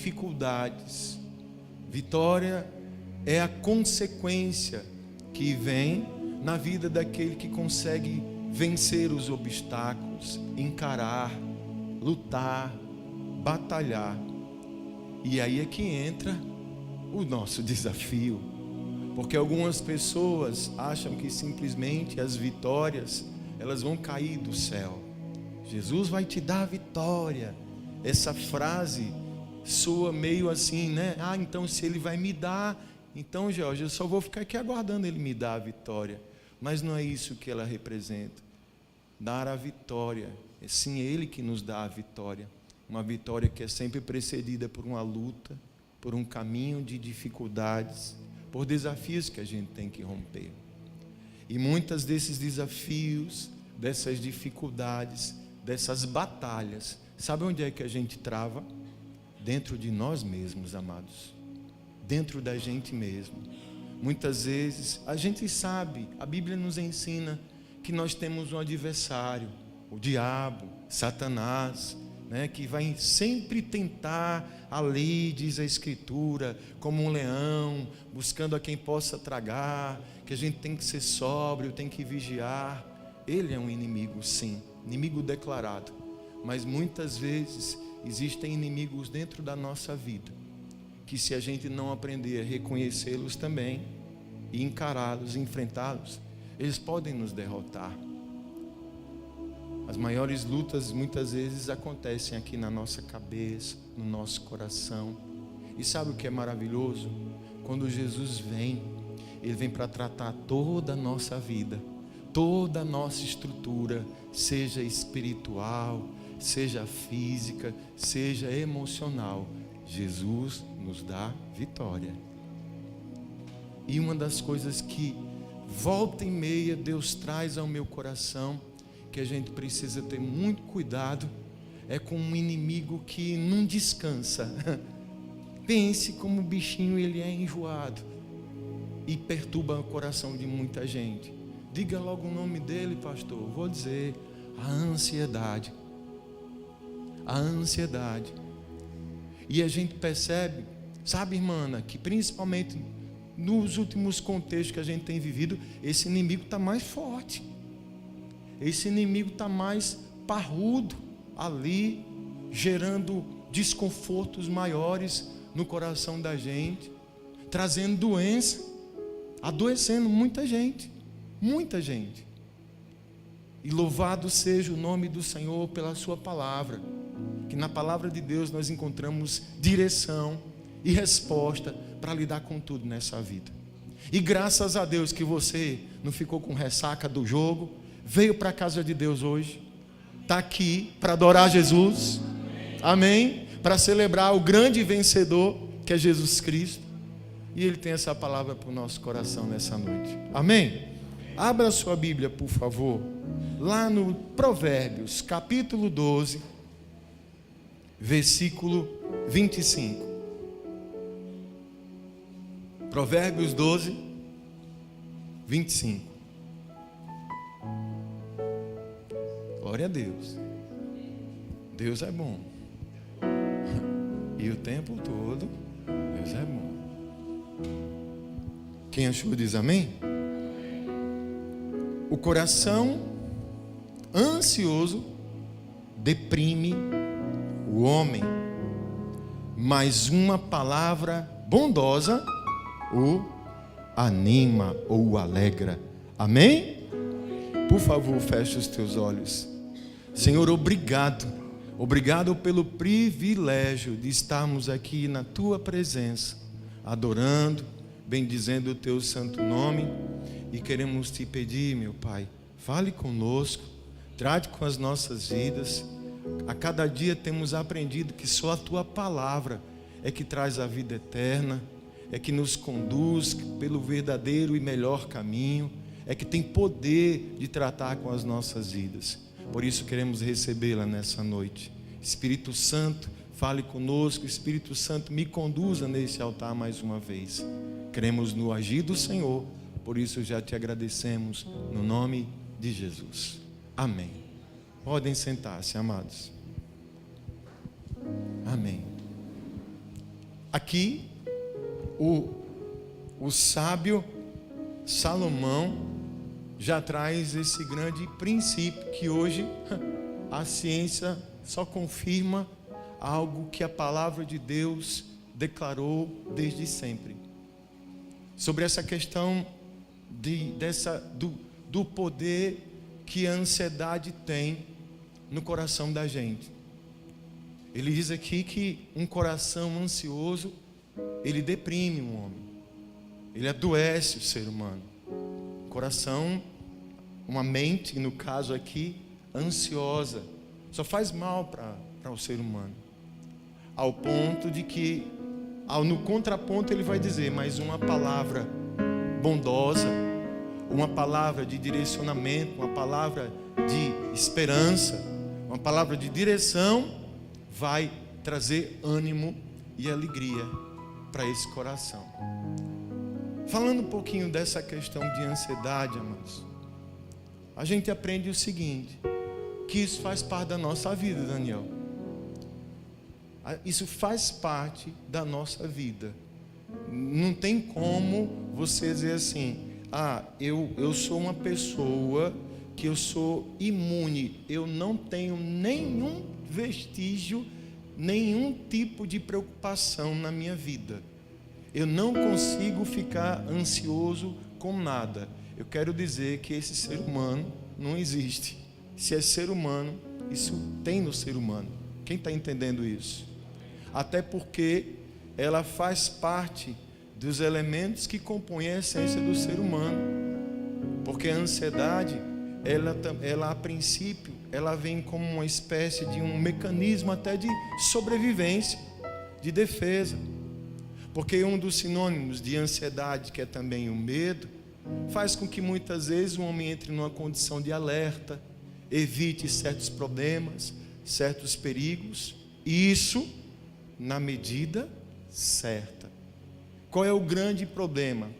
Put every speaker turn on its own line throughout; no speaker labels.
dificuldades. Vitória é a consequência que vem na vida daquele que consegue vencer os obstáculos, encarar, lutar, batalhar. E aí é que entra o nosso desafio, porque algumas pessoas acham que simplesmente as vitórias elas vão cair do céu. Jesus vai te dar a vitória. Essa frase soa meio assim, né? Então se ele vai me dar, então Jorge, eu só vou ficar aqui aguardando ele me dar a vitória. Mas não é isso que ela representa. Dar a vitória, é sim ele que nos dá a vitória. Uma vitória que é sempre precedida por uma luta, por um caminho de dificuldades, por desafios que a gente tem que romper. E muitos desses desafios, dessas dificuldades, dessas batalhas, sabe onde é que a gente trava? Dentro de nós mesmos, amados. Dentro da gente mesmo. Muitas vezes, a gente sabe, a Bíblia nos ensina que nós temos um adversário, o diabo, Satanás, né, que vai sempre tentar, a lei, diz a Escritura, como um leão, buscando a quem possa tragar, que a gente tem que ser sóbrio, tem que vigiar. Ele é um inimigo, sim, inimigo declarado, mas muitas vezes existem inimigos dentro da nossa vida, que se a gente não aprender a reconhecê-los também, e encará-los, enfrentá-los, eles podem nos derrotar. As maiores lutas muitas vezes acontecem aqui na nossa cabeça, no nosso coração. E sabe o que é maravilhoso? Quando Jesus vem, Ele vem para tratar toda a nossa vida, toda a nossa estrutura, seja espiritual, seja física, seja emocional. Jesus nos dá vitória. E uma das coisas que volta e meia Deus traz ao meu coração, que a gente precisa ter muito cuidado, é com um inimigo que não descansa. Pense como o bichinho, ele é enjoado e perturba o coração de muita gente. Diga logo o nome dele, pastor. Vou dizer: a ansiedade. A ansiedade. E a gente percebe, sabe, irmã, que principalmente nos últimos contextos que a gente tem vivido, esse inimigo está mais forte. Esse inimigo está mais parrudo ali, gerando desconfortos maiores no coração da gente, trazendo doença, adoecendo muita gente, muita gente. E louvado seja o nome do Senhor pela sua palavra, que na palavra de Deus nós encontramos direção e resposta para lidar com tudo nessa vida. E graças a Deus que você não ficou com ressaca do jogo, veio para a casa de Deus hoje, está aqui para adorar Jesus, amém? Para celebrar o grande vencedor que é Jesus Cristo, e Ele tem essa palavra para o nosso coração nessa noite, amém? Abra sua Bíblia, por favor, lá no Provérbios, capítulo 12, versículo 25. Provérbios 12, 25. Glória a Deus. Deus é bom. E o tempo todo, Deus é bom. Quem achou diz amém? O coração ansioso deprime o homem, mas uma palavra bondosa o anima ou o alegra. Amém? Por favor, feche os teus olhos. Senhor, obrigado. Obrigado pelo privilégio de estarmos aqui na Tua presença, adorando, bendizendo o Teu santo nome. E queremos Te pedir, meu Pai, fale conosco, trate com as nossas vidas. A cada dia temos aprendido que só a Tua palavra é que traz a vida eterna, é que nos conduz pelo verdadeiro e melhor caminho, é que tem poder de tratar com as nossas vidas. Por isso queremos recebê-la nessa noite. Espírito Santo, fale conosco. Espírito Santo, me conduza nesse altar mais uma vez. Queremos no agir do Senhor, por isso já te agradecemos no nome de Jesus. Amém. Podem sentar-se, amados. Amém. Aqui, o sábio Salomão já traz esse grande princípio que hoje a ciência só confirma algo que a palavra de Deus declarou desde sempre. Sobre essa questão do poder que a ansiedade tem no coração da gente. Ele diz aqui que um coração ansioso, ele deprime um homem, ele adoece o ser humano. Coração, uma mente, no caso aqui, ansiosa, só faz mal para o ser humano, ao ponto de que, no contraponto, ele vai dizer: mas uma palavra bondosa, uma palavra de direcionamento, uma palavra de esperança, uma palavra de direção, vai trazer ânimo e alegria para esse coração. Falando um pouquinho dessa questão de ansiedade, amados, a gente aprende o seguinte, que isso faz parte da nossa vida, Daniel. Isso faz parte da nossa vida. Não tem como você dizer assim: eu sou uma pessoa que eu sou imune, eu não tenho nenhum vestígio, nenhum tipo de preocupação na minha vida. Eu não consigo ficar ansioso com nada. Eu quero dizer que esse ser humano não existe. Se é ser humano, isso tem no ser humano. Quem está entendendo isso? Até porque ela faz parte dos elementos que compõem a essência do ser humano. Porque a ansiedade, ela a princípio, ela vem como uma espécie de um mecanismo até de sobrevivência, de defesa. Porque um dos sinônimos de ansiedade, que é também o medo, faz com que muitas vezes o homem entre numa condição de alerta, evite certos problemas, certos perigos, e isso na medida certa. Qual é o grande problema?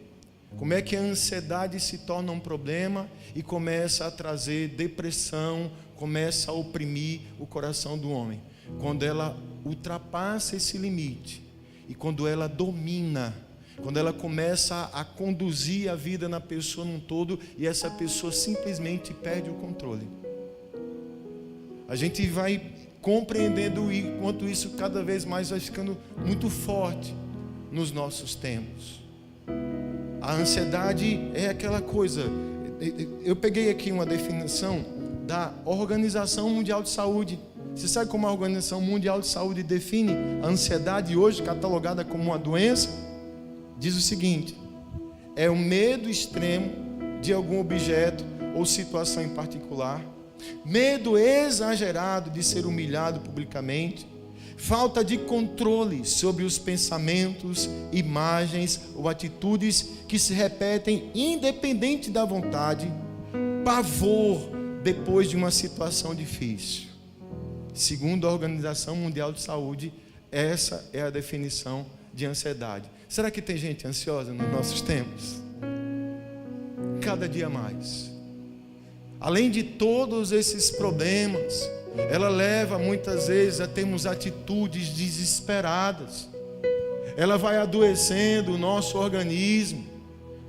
Como é que a ansiedade se torna um problema e começa a trazer depressão, começa a oprimir o coração do homem? Quando ela ultrapassa esse limite e quando ela domina, quando ela começa a conduzir a vida na pessoa num todo e essa pessoa simplesmente perde o controle. A gente vai compreendendo enquanto isso cada vez mais vai ficando muito forte nos nossos tempos. A ansiedade é aquela coisa. Eu peguei aqui uma definição da Organização Mundial de Saúde. Você sabe como a Organização Mundial de Saúde define a ansiedade hoje, catalogada como uma doença? Diz o seguinte: é o medo extremo de algum objeto ou situação em particular, medo exagerado de ser humilhado publicamente, falta de controle sobre os pensamentos, imagens ou atitudes que se repetem independente da vontade, pavor depois de uma situação difícil. Segundo a Organização Mundial de Saúde, essa é a definição de ansiedade. Será que tem gente ansiosa nos nossos tempos? Cada dia mais. Além de todos esses problemas, ela leva muitas vezes a termos atitudes desesperadas. Ela vai adoecendo o nosso organismo,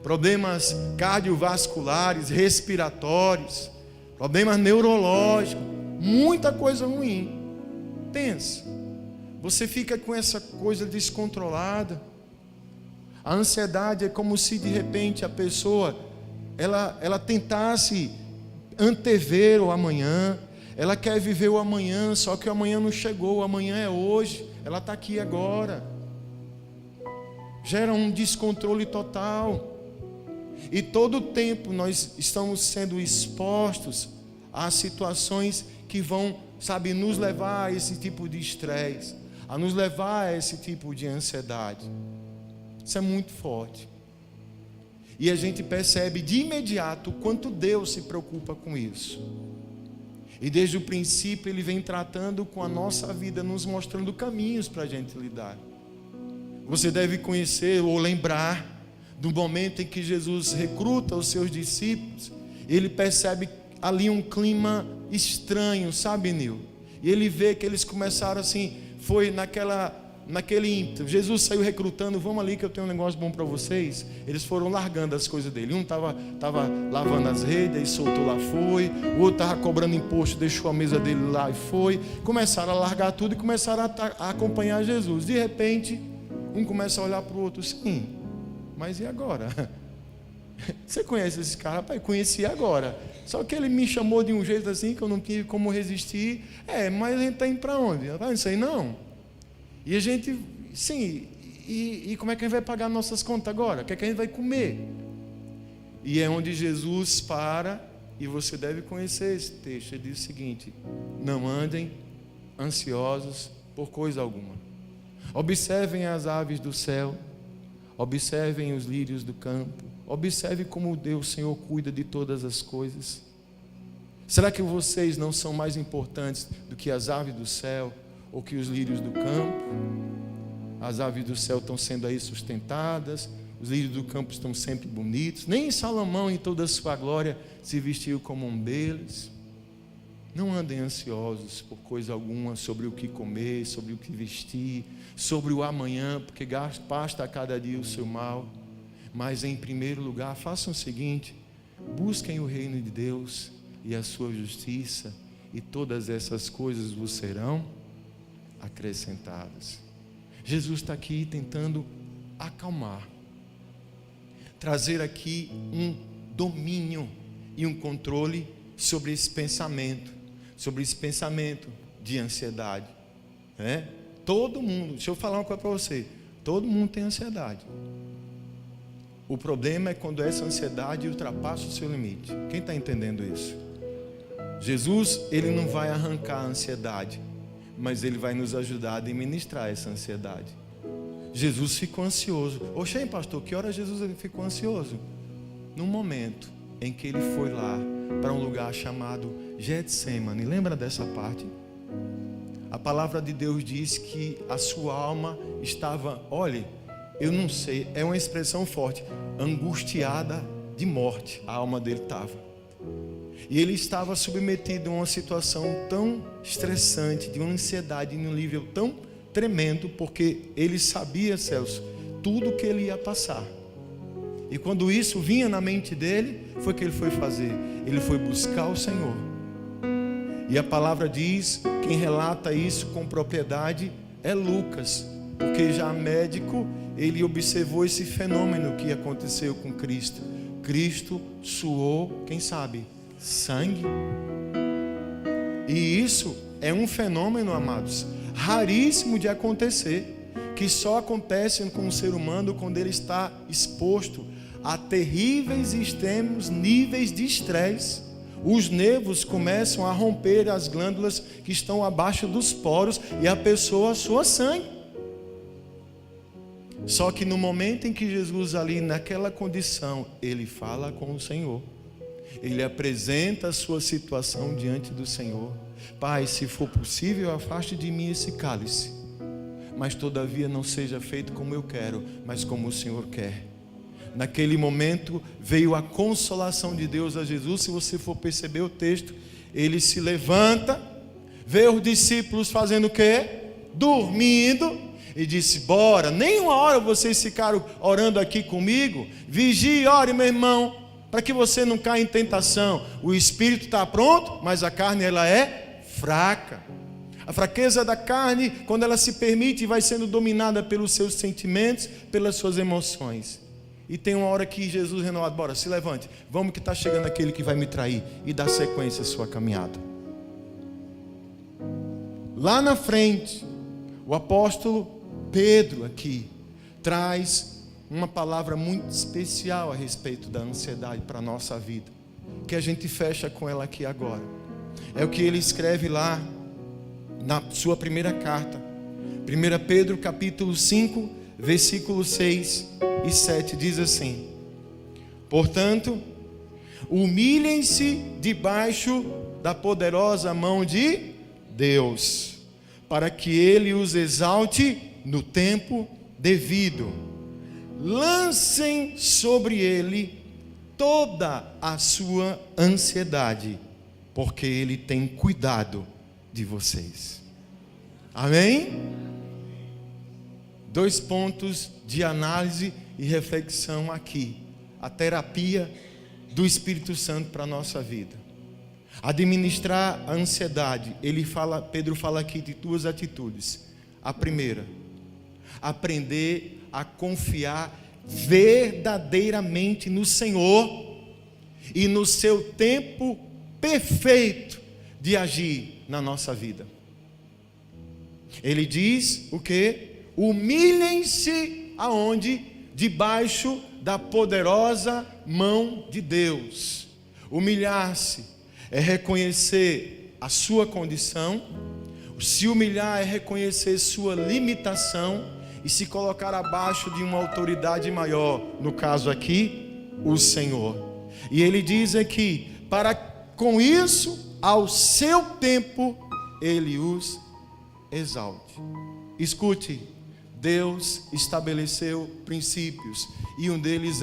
problemas cardiovasculares, respiratórios, problemas neurológicos, muita coisa ruim. Pensa, você fica com essa coisa descontrolada. A ansiedade é como se de repente a pessoa ela tentasse antever o amanhã. Ela quer viver o amanhã, só que o amanhã não chegou, o amanhã é hoje, ela está aqui agora. Gera um descontrole total. E todo o tempo nós estamos sendo expostos a situações que vão, nos levar a esse tipo de estresse, a nos levar a esse tipo de ansiedade. Isso é muito forte. E a gente percebe de imediato o quanto Deus se preocupa com isso. E desde o princípio Ele vem tratando com a nossa vida, nos mostrando caminhos para a gente lidar. Você deve conhecer ou lembrar do momento em que Jesus recruta os seus discípulos. Ele percebe ali um clima estranho, sabe, Nil? E ele vê que eles começaram assim, foi naquele ímpeto, Jesus saiu recrutando, vamos ali que eu tenho um negócio bom para vocês. Eles foram largando as coisas dele. Um estava lavando as redes, soltou lá, foi. O outro estava cobrando imposto, deixou a mesa dele lá e foi. Começaram a largar tudo e começaram a acompanhar Jesus. De repente, um começa a olhar para o outro, sim, mas e agora? Você conhece esse cara? Rapaz, conheci agora. Só que ele me chamou de um jeito assim que eu não tive como resistir. Mas a gente está indo para onde? Não sei não. E a gente, sim, e como é que a gente vai pagar nossas contas agora? O que é que a gente vai comer? E é onde Jesus para, e você deve conhecer esse texto. Ele diz o seguinte: não andem ansiosos por coisa alguma. Observem as aves do céu, observem os lírios do campo, observe como Deus, o Senhor, cuida de todas as coisas. Será que vocês não são mais importantes do que as aves do céu ou que os lírios do campo? As aves do céu estão sendo aí sustentadas, os lírios do campo estão sempre bonitos. Nem Salomão, em toda a sua glória, se vestiu como um deles. Não andem ansiosos por coisa alguma, sobre o que comer, sobre o que vestir, sobre o amanhã, porque basta a cada dia o seu mal. Mas em primeiro lugar, façam o seguinte: busquem o reino de Deus e a sua justiça, e todas essas coisas vos serão acrescentadas. Jesus está aqui tentando acalmar, trazer aqui um domínio e um controle sobre esse pensamento de ansiedade, né? Todo mundo, deixa eu falar uma coisa para você, todo mundo tem ansiedade. O problema é quando essa ansiedade ultrapassa o seu limite. Quem está entendendo isso? Jesus, ele não vai arrancar a ansiedade, mas ele vai nos ajudar a administrar essa ansiedade. Jesus ficou ansioso. Oxê, pastor, que hora Jesus ele ficou ansioso? No momento em que ele foi lá para um lugar chamado Getsemane. Lembra dessa parte? A palavra de Deus diz que a sua alma estava, olhe, eu não sei, é uma expressão forte, angustiada de morte. A alma dele estava. E ele estava submetido a uma situação tão estressante, de uma ansiedade em um nível tão tremendo, porque ele sabia, Celso, tudo que ele ia passar. E quando isso vinha na mente dele, foi o que ele foi fazer. Ele foi buscar o Senhor. E a palavra diz, quem relata isso com propriedade é Lucas, porque já médico, ele observou esse fenômeno que aconteceu com Cristo. Cristo suou, quem sabe, sangue. E isso é um fenômeno, amados, raríssimo de acontecer, que só acontece com o ser humano quando ele está exposto a terríveis e extremos níveis de estresse. Os nervos começam a romper as glândulas que estão abaixo dos poros e a pessoa sua sangue. Só que no momento em que Jesus ali naquela condição, ele fala com o Senhor, ele apresenta a sua situação diante do Senhor. Pai, se for possível, afaste de mim esse cálice, mas todavia não seja feito como eu quero, mas como o Senhor quer. Naquele momento veio a consolação de Deus a Jesus. Se você for perceber o texto, ele se levanta, vê os discípulos fazendo o quê? Dormindo, e disse: bora, nem uma hora vocês ficaram orando aqui comigo? Vigie e ore, meu irmão, para que você não caia em tentação. O espírito está pronto, mas a carne ela é fraca. A fraqueza da carne, quando ela se permite, vai sendo dominada pelos seus sentimentos, pelas suas emoções. E tem uma hora que Jesus renovado: bora, se levante, vamos que está chegando aquele que vai me trair, e dá sequência à sua caminhada. Lá na frente, o apóstolo Pedro aqui traz uma palavra muito especial a respeito da ansiedade para a nossa vida, que a gente fecha com ela aqui agora. É o que ele escreve lá na sua primeira carta, 1 Pedro capítulo 5, versículos 6 e 7, diz assim: portanto, humilhem-se debaixo da poderosa mão de Deus, para que Ele os exalte no tempo devido. Lancem sobre Ele toda a sua ansiedade, porque Ele tem cuidado de vocês. Amém? 2 pontos de análise e reflexão aqui. A terapia do Espírito Santo para a nossa vida. Administrar a ansiedade. Pedro fala aqui de 2 atitudes. A primeira, aprender a confiar verdadeiramente no Senhor e no seu tempo perfeito de agir na nossa vida. Ele diz o quê? Humilhem-se aonde? Debaixo da poderosa mão de Deus. Humilhar-se é reconhecer a sua condição. Se humilhar é reconhecer sua limitação e se colocar abaixo de uma autoridade maior, no caso aqui, o Senhor. E ele diz aqui, para com isso, ao seu tempo, ele os exalte. Escute, Deus estabeleceu princípios e um deles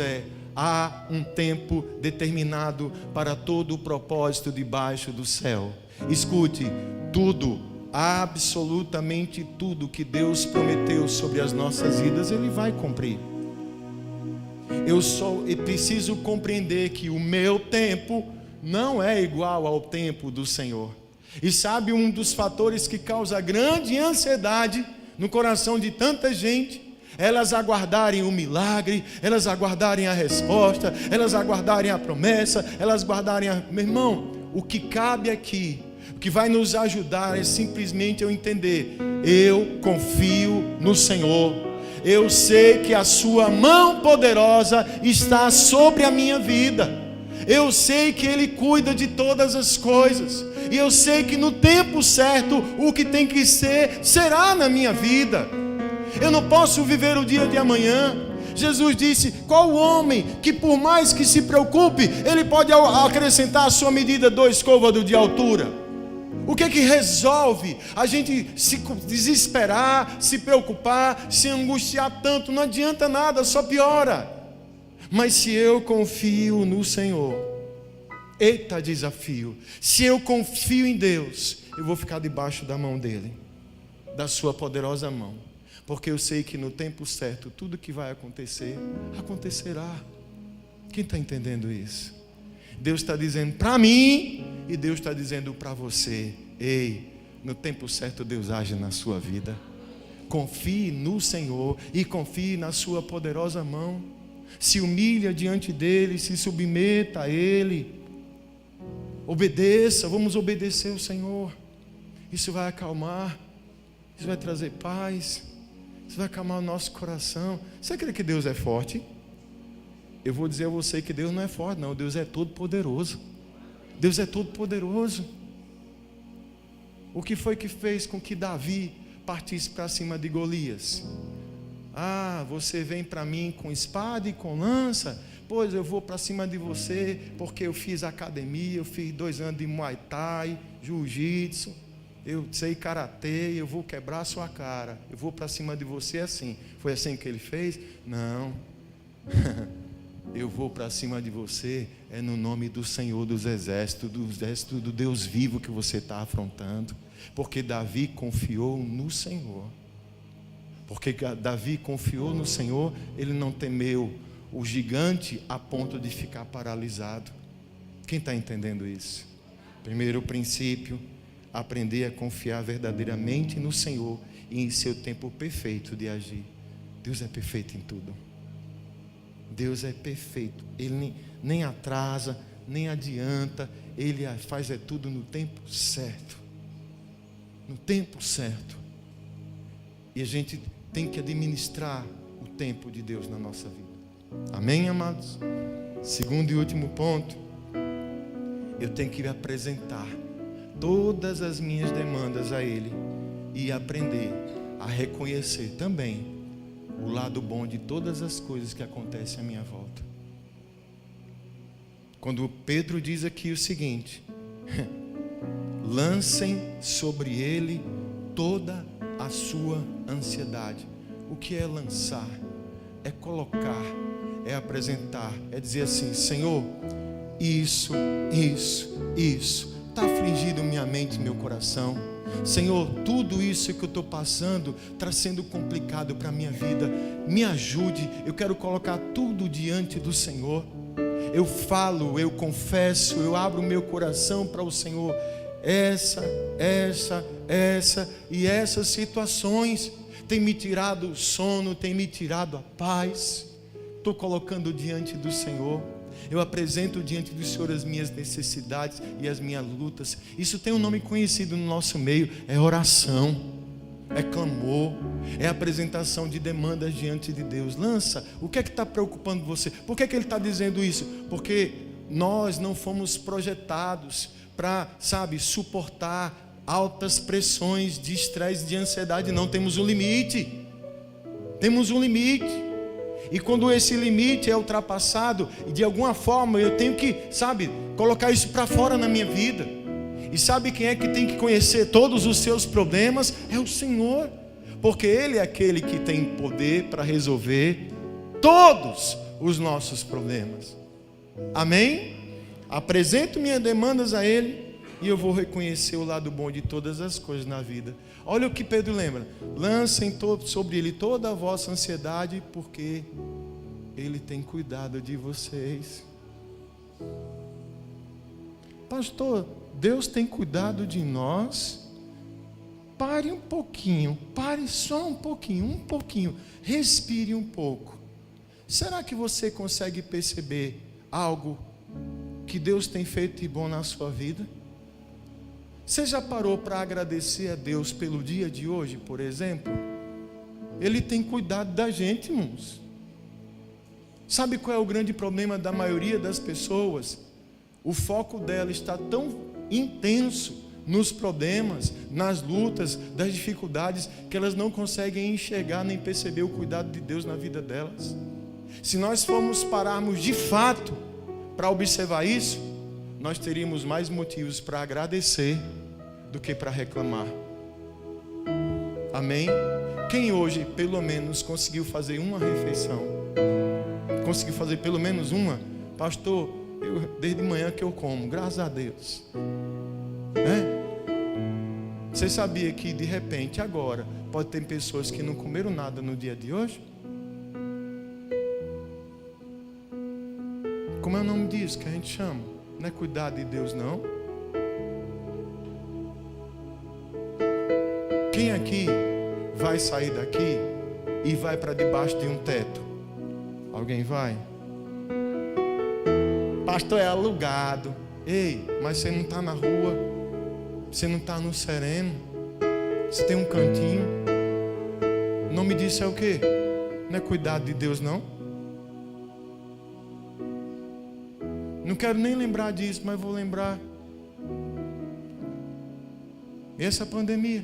há um tempo determinado para todo o propósito debaixo do céu. Escute, tudo, absolutamente tudo que Deus prometeu sobre as nossas vidas, Ele vai cumprir. Eu preciso compreender que o meu tempo não é igual ao tempo do Senhor. E sabe um dos fatores que causa grande ansiedade no coração de tanta gente? Elas aguardarem o milagre, elas aguardarem a resposta, elas aguardarem a promessa, elas guardarem a... Meu irmão, o que cabe aqui, o que vai nos ajudar é simplesmente eu entender: eu confio no Senhor, eu sei que a sua mão poderosa está sobre a minha vida, eu sei que Ele cuida de todas as coisas, e eu sei que no tempo certo o que tem que ser, será na minha vida. Eu não posso viver o dia de amanhã. Jesus disse: qual homem que por mais que se preocupe, ele pode acrescentar à sua medida 2 côvados de altura? O que é que resolve a gente se desesperar, se preocupar, se angustiar tanto? Não adianta nada, só piora. Mas se eu confio no Senhor, eita desafio, se eu confio em Deus, eu vou ficar debaixo da mão dEle, da sua poderosa mão, porque eu sei que no tempo certo, tudo que vai acontecer, acontecerá. Quem está entendendo isso? Deus está dizendo para mim, e Deus está dizendo para você: ei, no tempo certo Deus age na sua vida. Confie no Senhor e confie na sua poderosa mão. Se humilha diante dEle, se submeta a Ele. Obedeça, vamos obedecer ao Senhor. Isso vai acalmar, isso vai trazer paz, isso vai acalmar o nosso coração. Você crê que Deus é forte? Eu vou dizer a você que Deus não é forte, não. Deus é todo poderoso. Deus é todo poderoso. O que foi que fez com que Davi partisse para cima de Golias? Ah, você vem para mim com espada e com lança? Pois eu vou para cima de você, porque eu fiz academia, eu fiz 2 anos de Muay Thai, Jiu-Jitsu, eu sei karatê, eu vou quebrar a sua cara, eu vou para cima de você assim. Foi assim que ele fez? Não. Eu vou para cima de você é no nome do Senhor dos exércitos, do Deus vivo que você está afrontando. Porque Davi confiou no Senhor. Porque Davi confiou no Senhor, ele não temeu o gigante a ponto de ficar paralisado. Quem está entendendo isso? Primeiro princípio: aprender a confiar verdadeiramente no Senhor e em seu tempo perfeito de agir. Deus é perfeito em tudo. Deus é perfeito. Ele nem atrasa, nem adianta. Ele faz tudo no tempo certo. No tempo certo. E a gente tem que administrar o tempo de Deus na nossa vida. Amém, amados? Segundo e último ponto: eu tenho que apresentar todas as minhas demandas a Ele e aprender a reconhecer também o lado bom de todas as coisas que acontecem à minha volta. Quando Pedro diz aqui o seguinte: lancem sobre Ele toda a sua ansiedade. O que é lançar? É colocar, é apresentar, é dizer assim: Senhor, isso está afligindo minha mente e meu coração. Senhor, tudo isso que eu estou passando está sendo complicado para a minha vida. Me ajude, eu quero colocar tudo diante do Senhor. Eu falo, eu confesso, eu abro o meu coração para o Senhor. Essa e essas situações tem me tirado o sono, tem me tirado a paz. Estou colocando diante do Senhor. Eu apresento diante do Senhor as minhas necessidades e as minhas lutas. Isso tem um nome conhecido no nosso meio, é oração, é clamor, é apresentação de demandas diante de Deus. Lança, o que é que está preocupando você? Por que é que ele está dizendo isso? Porque nós não fomos projetados para, suportar altas pressões de estresse, de ansiedade. Não, temos um limite. Temos um limite. E quando esse limite é ultrapassado, de alguma forma eu tenho que, colocar isso para fora na minha vida. E sabe quem é que tem que conhecer todos os seus problemas? É o Senhor. Porque Ele é aquele que tem poder para resolver todos os nossos problemas. Amém? Apresento minhas demandas a Ele e eu vou reconhecer o lado bom de todas as coisas na vida. Olha o que Pedro lembra: lancem sobre Ele toda a vossa ansiedade, porque Ele tem cuidado de vocês. Pastor, Deus tem cuidado de nós? Pare um pouquinho, pare só um pouquinho, respire um pouco. Será que você consegue perceber algo que Deus tem feito de bom na sua vida? Você já parou para agradecer a Deus pelo dia de hoje, por exemplo? Ele tem cuidado da gente, irmãos. Sabe qual é o grande problema da maioria das pessoas? O foco dela está tão intenso nos problemas, nas lutas, das dificuldades, que elas não conseguem enxergar nem perceber o cuidado de Deus na vida delas. Se nós formos pararmos de fato para observar isso, nós teríamos mais motivos para agradecer do que para reclamar. Amém? Quem hoje pelo menos conseguiu fazer uma refeição? Conseguiu fazer pelo menos uma? Pastor, desde manhã que eu como, graças a Deus. Você sabia que de repente agora pode ter pessoas que não comeram nada no dia de hoje? Como é o nome disso que a gente chama? Não é cuidado de Deus, não? Quem aqui vai sair daqui e vai para debaixo de um teto? Alguém vai? Pastor, é alugado. Ei, mas você não está na rua, você não está no sereno, você tem um cantinho. O nome disso é o quê? Não é cuidado de Deus, não? Não quero nem lembrar disso, mas vou lembrar. E essa pandemia?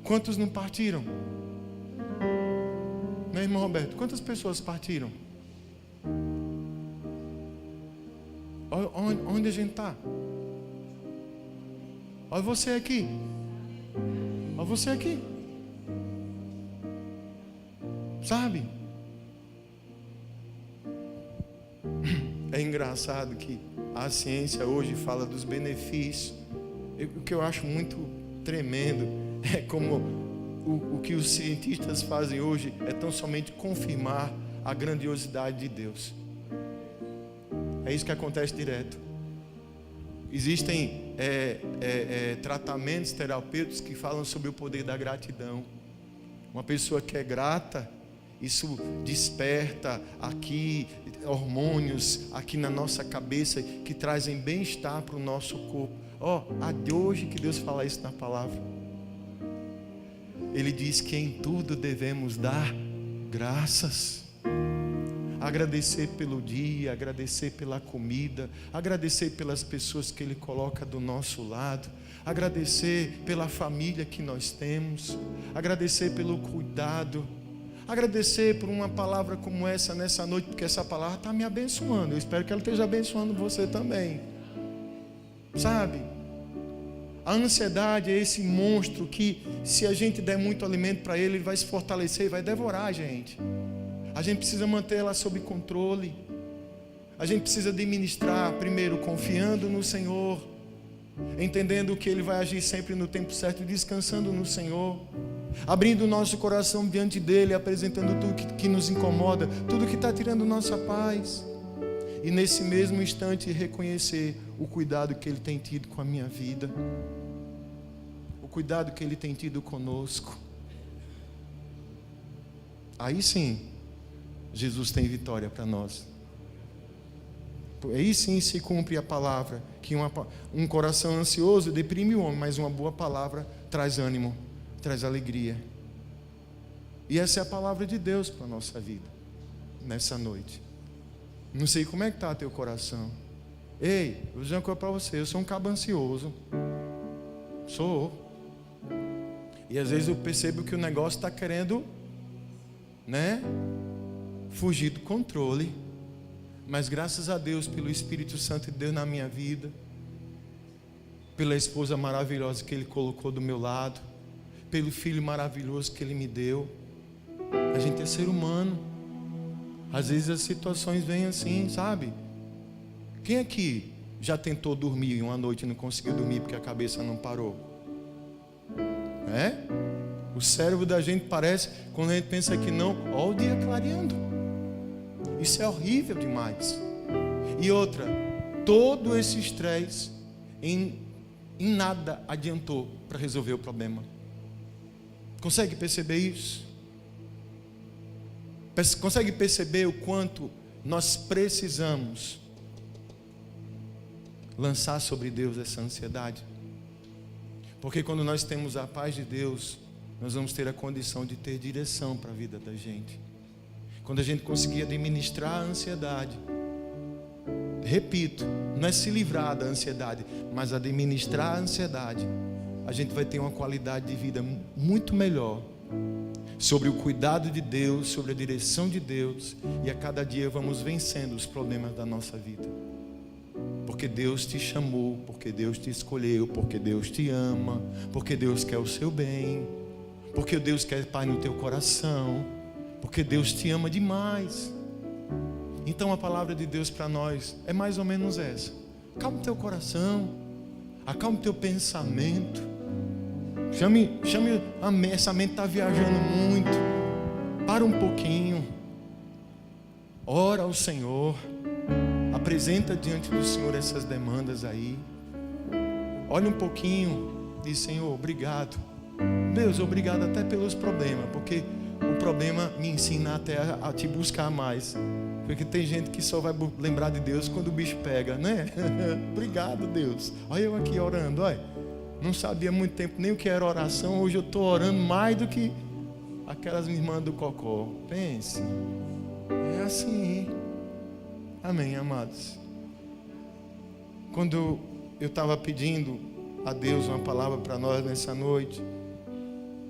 Quantos não partiram? Meu irmão Roberto, quantas pessoas partiram? Onde a gente está? Olha você aqui. Olha você aqui. Sabe? É engraçado que a ciência hoje fala dos benefícios. O que eu acho muito tremendo é como o que os cientistas fazem hoje é tão somente confirmar a grandiosidade de Deus. É isso que acontece direto. Existem tratamentos terapêuticos que falam sobre o poder da gratidão. Uma pessoa que é grata, isso desperta aqui hormônios aqui na nossa cabeça que trazem bem-estar para o nosso corpo. Há de hoje que Deus fala isso na palavra. Ele diz que em tudo devemos dar graças. Agradecer pelo dia, agradecer pela comida, agradecer pelas pessoas que Ele coloca do nosso lado, agradecer pela família que nós temos, agradecer pelo cuidado, agradecer por uma palavra como essa nessa noite, porque essa palavra está me abençoando. Eu espero que ela esteja abençoando você também. Sabe? A ansiedade é esse monstro que, se a gente der muito alimento para ele, ele vai se fortalecer e vai devorar a gente. A gente precisa manter ela sob controle. A gente precisa administrar, primeiro, confiando no Senhor. entendendo que Ele vai agir sempre no tempo certo, descansando no Senhor, abrindo o nosso coração diante dEle, apresentando tudo que nos incomoda, tudo que está tirando nossa paz, e nesse mesmo instante reconhecer o cuidado que Ele tem tido com a minha vida, o cuidado que Ele tem tido conosco. Aí sim, Jesus tem vitória para nós. Aí sim se cumpre a palavra, que um coração ansioso deprime o homem, mas uma boa palavra traz ânimo, traz alegria. E essa é a palavra de Deus para a nossa vida, nessa noite. Não sei como é que está teu coração. Ei, eu vou dizer uma coisa para você, eu sou um cabo ansioso. Sou. E às vezes eu percebo que o negócio está querendo, fugir do controle. Mas graças a Deus pelo Espírito Santo de Deus na minha vida, pela esposa maravilhosa que Ele colocou do meu lado, pelo filho maravilhoso que Ele me deu. A gente é ser humano. Às vezes as situações vêm assim, sabe? Quem aqui já tentou dormir uma noite e não conseguiu dormir porque a cabeça não parou? O cérebro da gente parece, quando a gente pensa que não, ó o dia clareando. Isso é horrível demais. E outra, todo esse estresse em nada adiantou para resolver o problema. Consegue perceber isso? Consegue perceber o quanto nós precisamos lançar sobre Deus essa ansiedade? Porque quando nós temos a paz de Deus, nós vamos ter a condição de ter direção para a vida da gente. Quando a gente conseguir administrar a ansiedade, repito, não é se livrar da ansiedade, mas administrar a ansiedade, a gente vai ter uma qualidade de vida muito melhor, sobre o cuidado de Deus, sobre a direção de Deus, e a cada dia vamos vencendo os problemas da nossa vida, porque Deus te chamou, porque Deus te escolheu, porque Deus te ama, porque Deus quer o seu bem, porque Deus quer paz no teu coração, porque Deus te ama demais. Então a palavra de Deus para nós é mais ou menos essa: acalma o teu coração, acalma o teu pensamento, chame essa mente está viajando muito, para um pouquinho, ora ao Senhor, apresenta diante do Senhor essas demandas aí, olha um pouquinho, diz: Senhor, obrigado, Deus, obrigado até pelos problemas, porque o problema me ensina até a te buscar mais. Porque tem gente que só vai lembrar de Deus quando o bicho pega, né? Obrigado, Deus. Olha eu aqui orando, olha. Não sabia há muito tempo nem o que era oração. Hoje eu estou orando mais do que aquelas irmãs do cocó. Pense. É assim. Amém, amados. Quando eu estava pedindo a Deus uma palavra para nós nessa noite,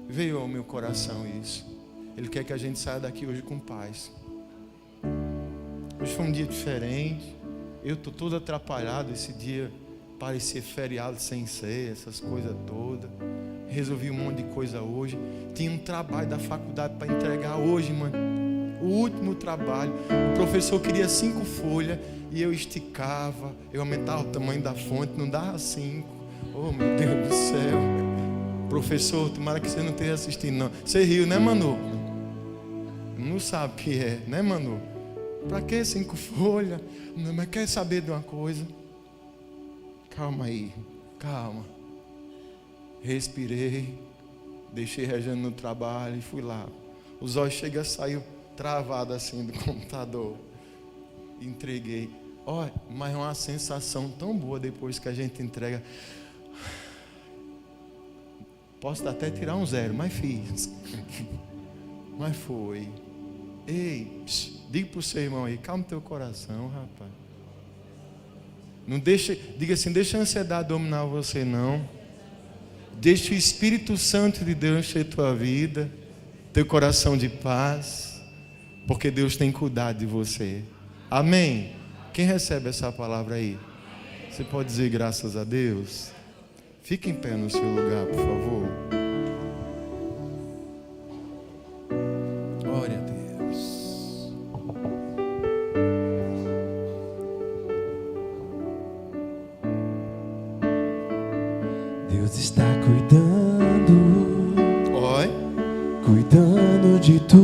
veio ao meu coração isso. Ele quer que a gente saia daqui hoje com paz. Hoje foi um dia diferente. Eu estou todo atrapalhado. Esse dia parecia feriado sem ser, essas coisas todas. Resolvi um monte de coisa hoje. Tinha um trabalho da faculdade para entregar hoje, mano. O último trabalho. O professor queria 5 folhas e eu esticava, eu aumentava o tamanho da fonte, não dava 5. Oh, meu Deus do céu. Professor, tomara que você não esteja assistindo, não. Você riu, né, Manu? Não sabe o que é, né, Manu? Para que 5 folhas? Não, mas quer saber de uma coisa? Calma aí, calma. Respirei, deixei regendo no trabalho e fui lá. Os olhos chegam a sair travado assim do computador. Entreguei. Olha, mas é uma sensação tão boa depois que a gente entrega. Posso até tirar um 0, mas fiz. Mas foi. Ei, diga para o seu irmão aí, calma teu coração, rapaz. Não deixa, diga assim, deixa a ansiedade dominar você, não. Deixa o Espírito Santo de Deus encher tua vida, teu coração de paz, porque Deus tem cuidado de você. Amém? Quem recebe essa palavra aí? Você pode dizer graças a Deus? Fique em pé no seu lugar, por favor. Glória a Deus.
cuidando de tudo.